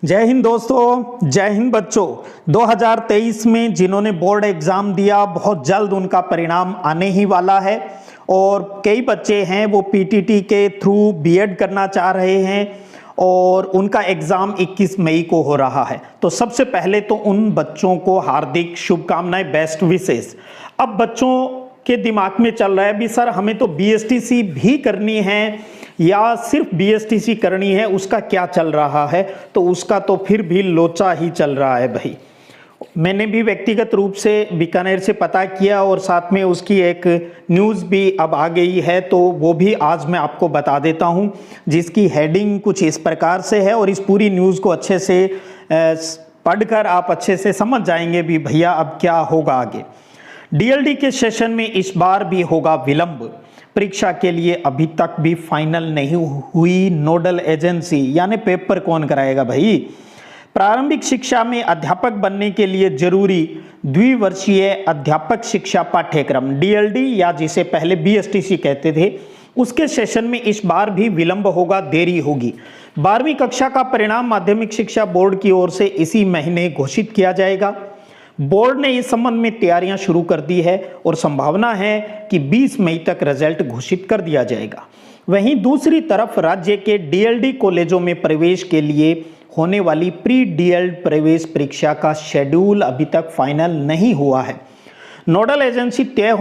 जय हिंद दोस्तों, जय हिंद बच्चों। 2023 में जिन्होंने बोर्ड एग्जाम दिया, बहुत जल्द उनका परिणाम आने ही वाला है और कई बच्चे हैं वो पीटीटी के थ्रू बीएड करना चाह रहे हैं और उनका एग्ज़ाम 21 मई को हो रहा है। तो सबसे पहले तो उन बच्चों को हार्दिक शुभकामनाएं, बेस्ट विशेस। अब बच्चों के दिमाग में चल रहा है भी सर हमें तो बीएसटीसी भी करनी है या सिर्फ बीएसटीसी करनी है, उसका क्या चल रहा है? तो उसका तो फिर भी लोचा ही चल रहा है भाई। मैंने भी व्यक्तिगत रूप से बीकानेर से पता किया और साथ में उसकी एक न्यूज़ भी अब आ गई है, तो वो भी आज मैं आपको बता देता हूँ, जिसकी हेडिंग कुछ इस प्रकार से है और इस पूरी न्यूज़ को अच्छे से पढ़कर आप अच्छे से समझ जाएंगे भी भैया अब क्या होगा आगे। डीएलडी के सेशन में इस बार भी होगा विलंब, परीक्षा के लिए अभी तक भी फाइनल नहीं हुई नोडल एजेंसी, यानी पेपर कौन कराएगा भाई। प्रारंभिक शिक्षा में अध्यापक बनने के लिए जरूरी द्विवर्षीय अध्यापक शिक्षा पाठ्यक्रम डीएलडी या जिसे पहले बीएसटीसी कहते थे, उसके सेशन में इस बार भी विलंब होगा, देरी होगी। 12वीं कक्षा का परिणाम माध्यमिक शिक्षा बोर्ड की ओर से इसी महीने घोषित किया जाएगा। बोर्ड ने इस संबंध में तैयारियां शुरू कर दी है और संभावना है कि 20 मई तक रिजल्ट घोषित कर दिया जाएगा। वहीं दूसरी तरफ राज्य के डीएलडी कॉलेजों में प्रवेश के लिए होने वाली प्री डीएलड प्रवेश परीक्षा का शेड्यूल अभी तक फाइनल नहीं हुआ है। नोडल एजेंसी तय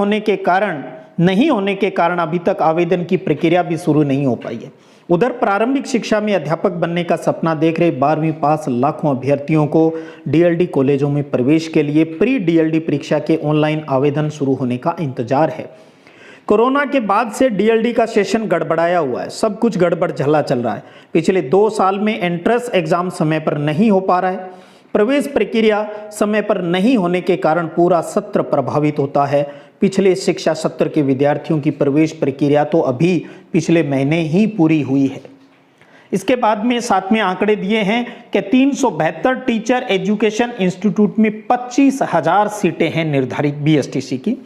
नहीं होने के कारण अभी तक आवेदन की प्रक्रिया भी शुरू नहीं हो पाई है। उधर प्रारंभिक शिक्षा में अध्यापक बनने का सपना देख रहे 12वीं पास लाखों अभ्यर्थियों को डीएलडी कॉलेजों में प्रवेश के लिए प्री डीएलडी परीक्षा के ऑनलाइन आवेदन शुरू होने का इंतजार है। कोरोना के बाद से डीएलडी का सेशन गड़बड़ाया हुआ है, सब कुछ गड़बड़ झल्ला चल रहा है। पिछले 2 साल में एंट्रेंस एग्जाम समय पर नहीं हो पा रहा है, प्रवेश प्रक्रिया समय पर नहीं होने के कारण पूरा सत्र प्रभावित होता है। पिछले शिक्षा सत्र के विद्यार्थियों की प्रवेश प्रक्रिया तो अभी पिछले महीने ही पूरी हुई है। इसके बाद में साथ में आंकड़े दिए हैं कि 372 टीचर एजुकेशन इंस्टीट्यूट में 25,000 सीटें हैं निर्धारित बीएसटीसी की।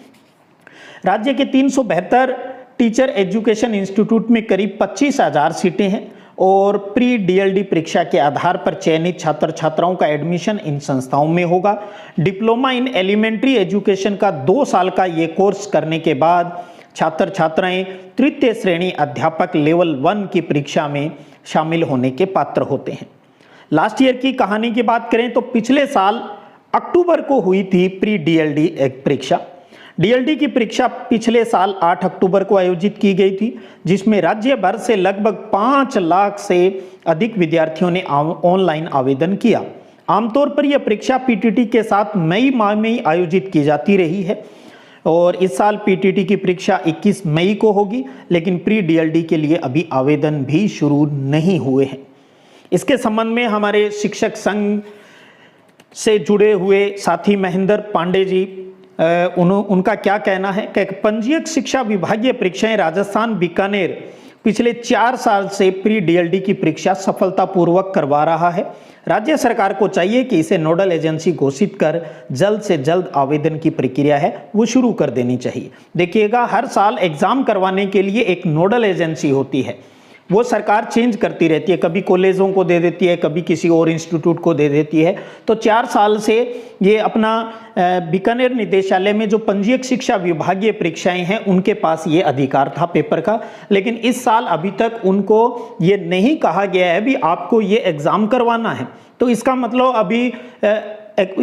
राज्य के 372 टीचर एजुकेशन इंस्टीट्यूट में करीब 25,000 सीटें हैं और प्री डीएलडी परीक्षा के आधार पर चयनित छात्र छात्राओं का एडमिशन इन संस्थाओं में होगा। डिप्लोमा इन एलिमेंट्री एजुकेशन का 2 साल का ये कोर्स करने के बाद छात्र छात्राएं तृतीय श्रेणी अध्यापक लेवल 1 की परीक्षा में शामिल होने के पात्र होते हैं। लास्ट ईयर की कहानी की बात करें तो पिछले साल अक्टूबर को हुई थी प्री डीएलडी परीक्षा। डीएलडी की परीक्षा पिछले साल 8 अक्टूबर को आयोजित की गई थी, जिसमें राज्य भर से लगभग 5 लाख से अधिक विद्यार्थियों ने ऑनलाइन आवेदन किया। आमतौर पर यह परीक्षा पीटीटी के साथ मई माह में ही आयोजित की जाती रही है और इस साल पीटीटी की परीक्षा 21 मई को होगी, लेकिन प्री डीएलडी के लिए अभी आवेदन भी शुरू नहीं हुए हैं। इसके संबंध में हमारे शिक्षक संघ से जुड़े हुए साथी महेंद्र पांडे जी, उनका क्या कहना है कि पंजीयक शिक्षा विभागीय परीक्षाएं राजस्थान बीकानेर पिछले 4 साल से प्री डीएलडी की परीक्षा सफलतापूर्वक करवा रहा है। राज्य सरकार को चाहिए कि इसे नोडल एजेंसी घोषित कर जल्द से जल्द आवेदन की प्रक्रिया है वो शुरू कर देनी चाहिए। देखिएगा, हर साल एग्जाम करवाने के लिए एक नोडल एजेंसी होती है, वो सरकार चेंज करती रहती है, कभी कॉलेजों को दे देती है, कभी किसी और इंस्टीट्यूट को दे देती है। तो 4 साल से ये अपना बीकानेर निदेशालय में जो पंजीयक शिक्षा विभागीय परीक्षाएं हैं उनके पास ये अधिकार था पेपर का, लेकिन इस साल अभी तक उनको ये नहीं कहा गया है भी आपको ये एग्ज़ाम करवाना है। तो इसका मतलब अभी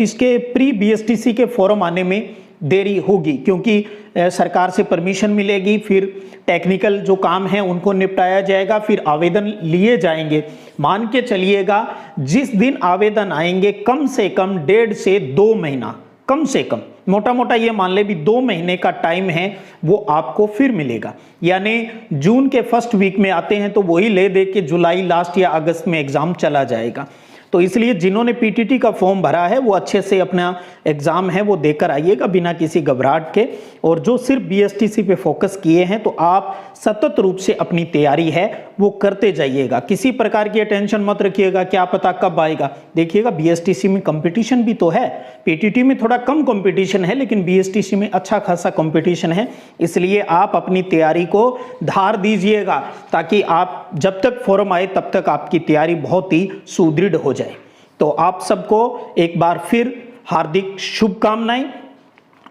इसके प्री बीएसटीसी के फॉर्म आने में देरी होगी, क्योंकि सरकार से परमिशन मिलेगी, फिर टेक्निकल जो काम है उनको निपटाया जाएगा, फिर आवेदन लिए जाएंगे। मान के चलिएगा जिस दिन आवेदन आएंगे कम से कम 1.5 से 2 महीना, कम से कम मोटा मोटा ये मान ले भी 2 महीने का टाइम है वो आपको फिर मिलेगा। यानी जून के फर्स्ट वीक में आते हैं तो वही ले दे के जुलाई लास्ट या अगस्त में एग्जाम चला जाएगा। तो इसलिए जिन्होंने पीटीटी का फॉर्म भरा है वो अच्छे से अपना एग्जाम है वो देकर आइएगा बिना किसी घबराहट के। और जो सिर्फ बीएसटीसी पे फोकस किए हैं तो आप सतत रूप से अपनी तैयारी है वो करते जाइएगा, किसी प्रकार की टेंशन मत रखिएगा क्या पता कब आएगा। देखिएगा बीएसटीसी में कंपटीशन भी तो है, पीटीटी में थोड़ा कम कंपटीशन है लेकिन बीएसटीसी में अच्छा खासा कंपटीशन है। इसलिए आप अपनी तैयारी को धार दीजिएगा ताकि आप जब तक फॉर्म आए तब तक आपकी तैयारी बहुत ही सुदृढ़ हो जाए। तो आप सबको एक बार फिर हार्दिक शुभकामनाएं।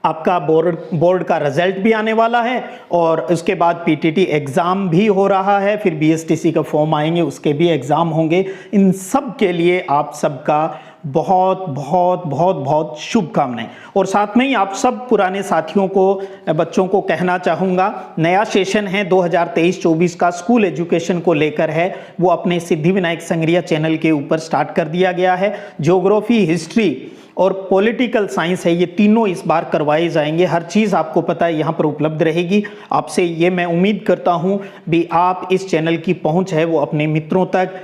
आपका बोर्ड का रिजल्ट भी आने वाला है और उसके बाद पीटीटी एग्ज़ाम भी हो रहा है, फिर बीएसटीसी का फॉर्म आएंगे, उसके भी एग्ज़ाम होंगे। इन सब के लिए आप सबका बहुत बहुत बहुत बहुत शुभकामनाएं। और साथ में ही आप सब पुराने साथियों को, बच्चों को कहना चाहूँगा, नया सेशन है 2023-24 का स्कूल एजुकेशन को लेकर है, वो अपने सिद्धिविनायक संग्रिया चैनल के ऊपर स्टार्ट कर दिया गया है। ज्योग्राफी, हिस्ट्री और पॉलिटिकल साइंस है, ये तीनों इस बार करवाए जाएंगे। हर चीज़ आपको पता है यहाँ पर उपलब्ध रहेगी। आपसे ये मैं उम्मीद करता हूँ भी आप इस चैनल की पहुँच है वो अपने मित्रों तक